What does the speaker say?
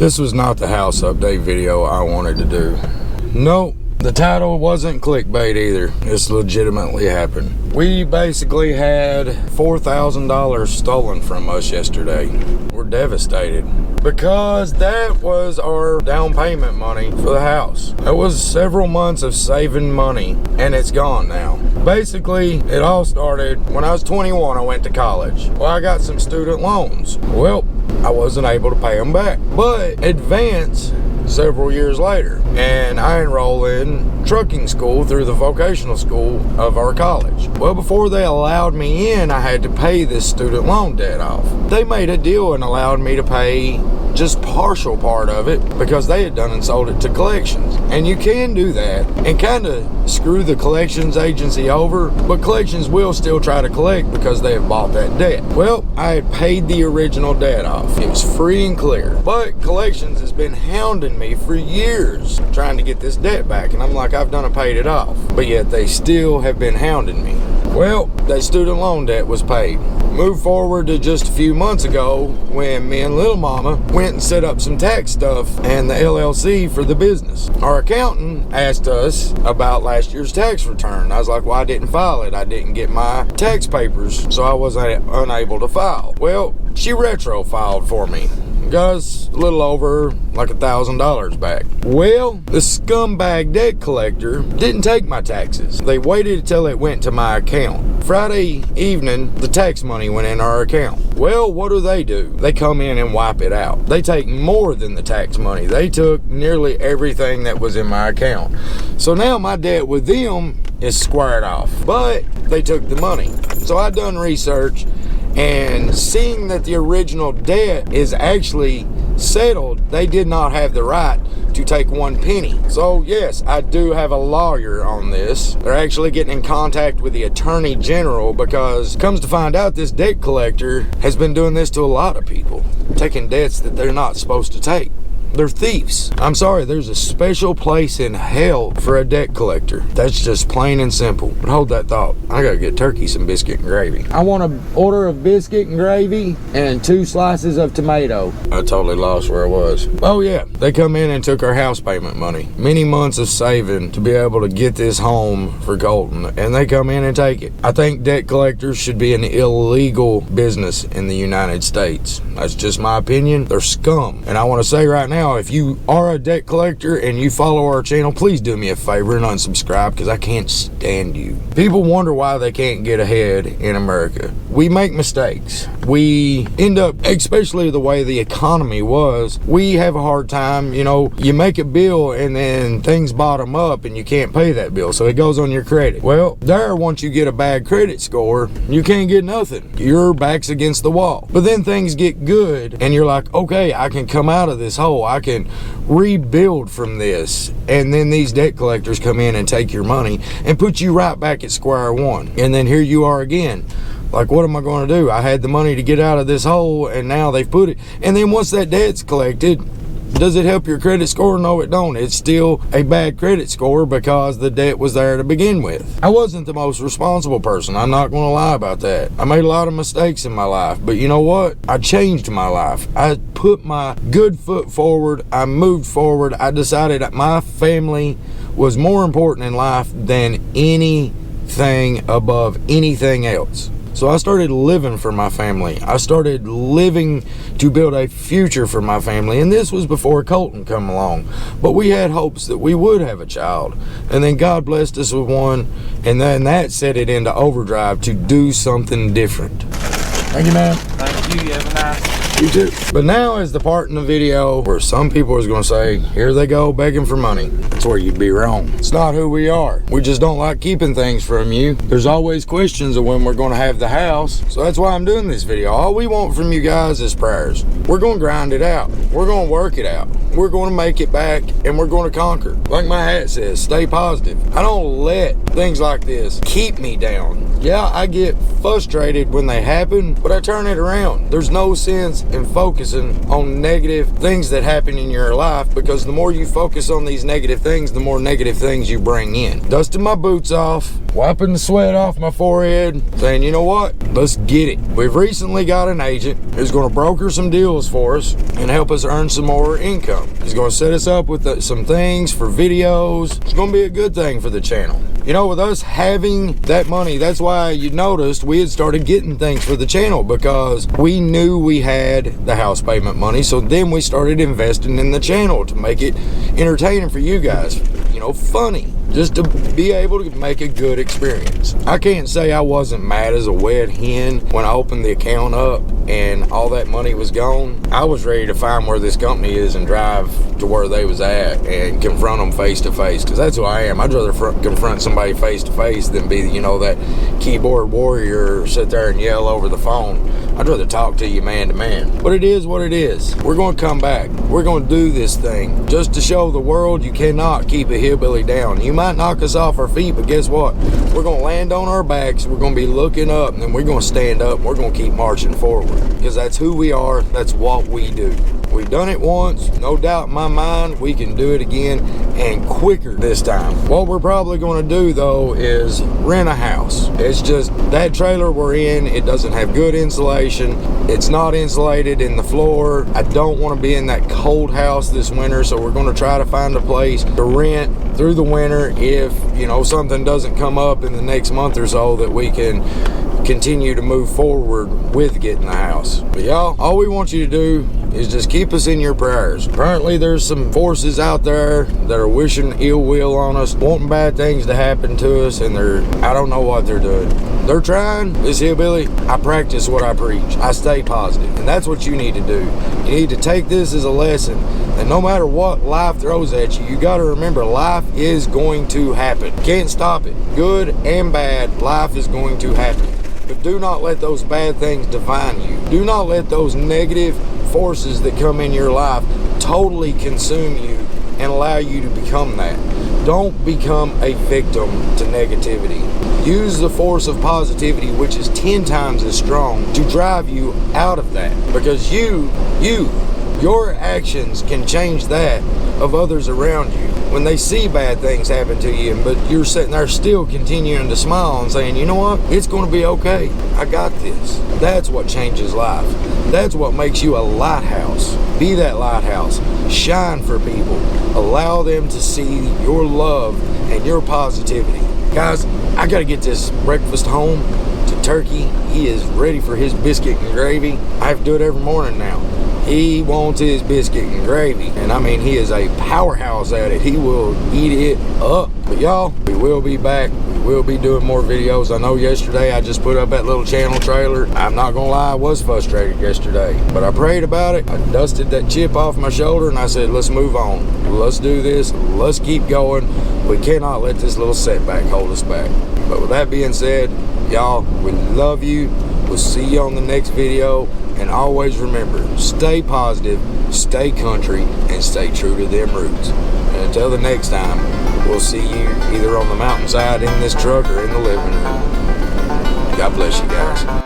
This was not the house update video I wanted to do. Nope, the title wasn't clickbait either. This legitimately happened. We basically had $4,000 stolen from us yesterday. We're devastated because that was our down payment money for the house. It was several months of saving money and it's gone now. Basically, it all started when I was 21. I went to college. Well, I got some student loans. Well, I wasn't able to pay them back, but advance several years later, and I enroll in trucking school through the vocational school of our college. Well, before they allowed me in, I had to pay this student loan debt off. They made a deal and allowed me to pay just partial part of it because they had done and sold it to collections. And you can do that and kind of screw the collections agency over, but collections will still try to collect because they have bought that debt. Well, I had paid the original debt off. It was free and clear, but collections has been hounding me for years trying to get this debt back, and I'm like, I've done and paid it off, but yet they still have been hounding me. Well, that student loan debt was paid. Move forward to just a few months ago when me and Little Mama went and set up some tax stuff and the LLC for the business. Our accountant asked us about last year's tax return. I was like, well, I didn't file it. I didn't get my tax papers, so I was unable to file. Well, she retro filed for me. Got us a little over like $1,000 back. Well, the scumbag debt collector didn't take my taxes. They waited until it went to my account. Friday evening, the tax money went in our account. Well, what do? They come in and wipe it out. They take more than the tax money. They took nearly everything that was in my account. So now my debt with them is squared off, but they took the money. So I done research, and seeing that the original debt is actually settled, they did not have the right to take 1 penny. So yes, I do have a lawyer on this. They're actually getting in contact with the Attorney General because comes to find out this debt collector has been doing this to a lot of people, taking debts that they're not supposed to take. They're thieves. I'm sorry, there's a special place in hell for a debt collector. That's just plain and simple. But hold that thought. I gotta get turkey some biscuit and gravy. I want an order of biscuit and gravy and 2 slices of tomato. I totally lost where I was. Oh yeah, they come in and took our house payment money. Many months of saving to be able to get this home for Colton, and they come in and take it. I think debt collectors should be an illegal business in the United States. That's just my opinion. They're scum. And I want to say right now, if you are a debt collector and you follow our channel, please do me a favor and unsubscribe because I can't stand you. People wonder why they can't get ahead in America. We make mistakes. We end up, especially the way the economy was, we have a hard time. You know, you make a bill and then things bottom up and you can't pay that bill, so it goes on your credit. Well, once you get a bad credit score, you can't get nothing. Your back's against the wall. But then things get good and you're like, okay, I can come out of this hole. I can rebuild from this. And then these debt collectors come in and take your money and put you right back at square one. And then here you are again. Like, what am I going to do? I had the money to get out of this hole and now they've put it. And then once that debt's collected, does it help your credit score? No, it don't. It's still a bad credit score because the debt was there to begin with. I wasn't the most responsible person. I'm not going to lie about that. I made a lot of mistakes in my life, but you know what? I changed my life. I put my good foot forward. I moved forward. I decided that my family was more important in life than anything above anything else. So I started living for my family. I started living to build a future for my family. And this was before Colton come along. But we had hopes that we would have a child. And then God blessed us with one. And then that set it into overdrive to do something different. Thank you, man. Thank you. You have a nice. You too. But now is the part in the video where some people is going to say, here they go begging for money. That's where you'd be wrong. It's not who we are. We just don't like keeping things from you. There's always questions of when we're going to have the house. So that's why I'm doing this video. All we want from you guys is prayers. We're going to grind it out. We're going to work it out. We're going to make it back and we're going to conquer. Like my hat says, stay positive. I don't let things like this keep me down. Yeah, I get frustrated when they happen, but I turn it around. There's no sense in focusing on negative things that happen in your life, because the more you focus on these negative things, the more negative things you bring in. Dusting my boots off, wiping the sweat off my forehead, saying, you know what, let's get it. We've recently got an agent who's going to broker some deals for us and help us earn some more income. He's going to set us up with some things for videos. It's going to be a good thing for the channel. You know, with us having that money, that's why you noticed we had started getting things for the channel, because we knew we had the house payment money. So then we started investing in the channel to make it entertaining for you guys, you know, funny, just to be able to make a good experience. I can't say I wasn't mad as a wet hen when I opened the account up and all that money was gone. I was ready to find where this company is and drive to where they was at and confront them face to face, because that's who I am. I'd rather confront somebody face to face than be, you know, that keyboard warrior or sit there and yell over the phone. I'd rather talk to you man to man. But it is what it is. We're going to come back. We're going to do this thing just to show the world you cannot keep a hillbilly down. You might knock us off our feet, but guess what? We're going to land on our backs. We're going to be looking up, and then we're going to stand up. And we're going to keep marching forward, because that's who we are. That's what we do. We've done it once, no doubt in my mind. We can do it again, and quicker this time. What we're probably going to do though is rent a house. It's just that trailer we're in, it doesn't have good insulation. It's not insulated in the floor. I don't want to be in that cold house this winter, so we're going to try to find a place to rent through the winter if, you know, something doesn't come up in the next month or so, that we can continue to move forward with getting the house. But y'all, all we want you to do is just keep us in your prayers. Apparently there's some forces out there that are wishing ill will on us, wanting bad things to happen to us, and I don't know what they're doing. They're trying. This hillbilly, I practice what I preach. I stay positive, and that's what you need to do. You need to take this as a lesson, and no matter what life throws at you, you got to remember life is going to happen. Can't stop it. Good and bad, life is going to happen. But do not let those bad things define you. Do not let those negative forces that come in your life totally consume you and allow you to become that. Don't become a victim to negativity. Use the force of positivity, which is 10 times as strong, to drive you out of that. Because your actions can change that of others around you. When they see bad things happen to you, but you're sitting there still continuing to smile and saying, you know what, it's going to be okay. I got this. That's what changes life. That's what makes you a lighthouse. Be that lighthouse. Shine for people. Allow them to see your love and your positivity. Guys, I got to get this breakfast home to Turkey. He is ready for his biscuit and gravy. I have to do it every morning now. He wants his biscuit and gravy, and I mean, he is a powerhouse at it. He will eat it up. But y'all, we will be back. We will be doing more videos. I know yesterday I just put up that little channel trailer. I'm not gonna lie, I was frustrated yesterday, but I prayed about it. I dusted that chip off my shoulder, and I said, let's move on. Let's do this. Let's keep going. We cannot let this little setback hold us back. But with that being said, y'all, we love you. We'll see you on the next video. And always remember, stay positive, stay country, and stay true to them roots. And until the next time, we'll see you either on the mountainside, in this truck, or in the living room. God bless you guys.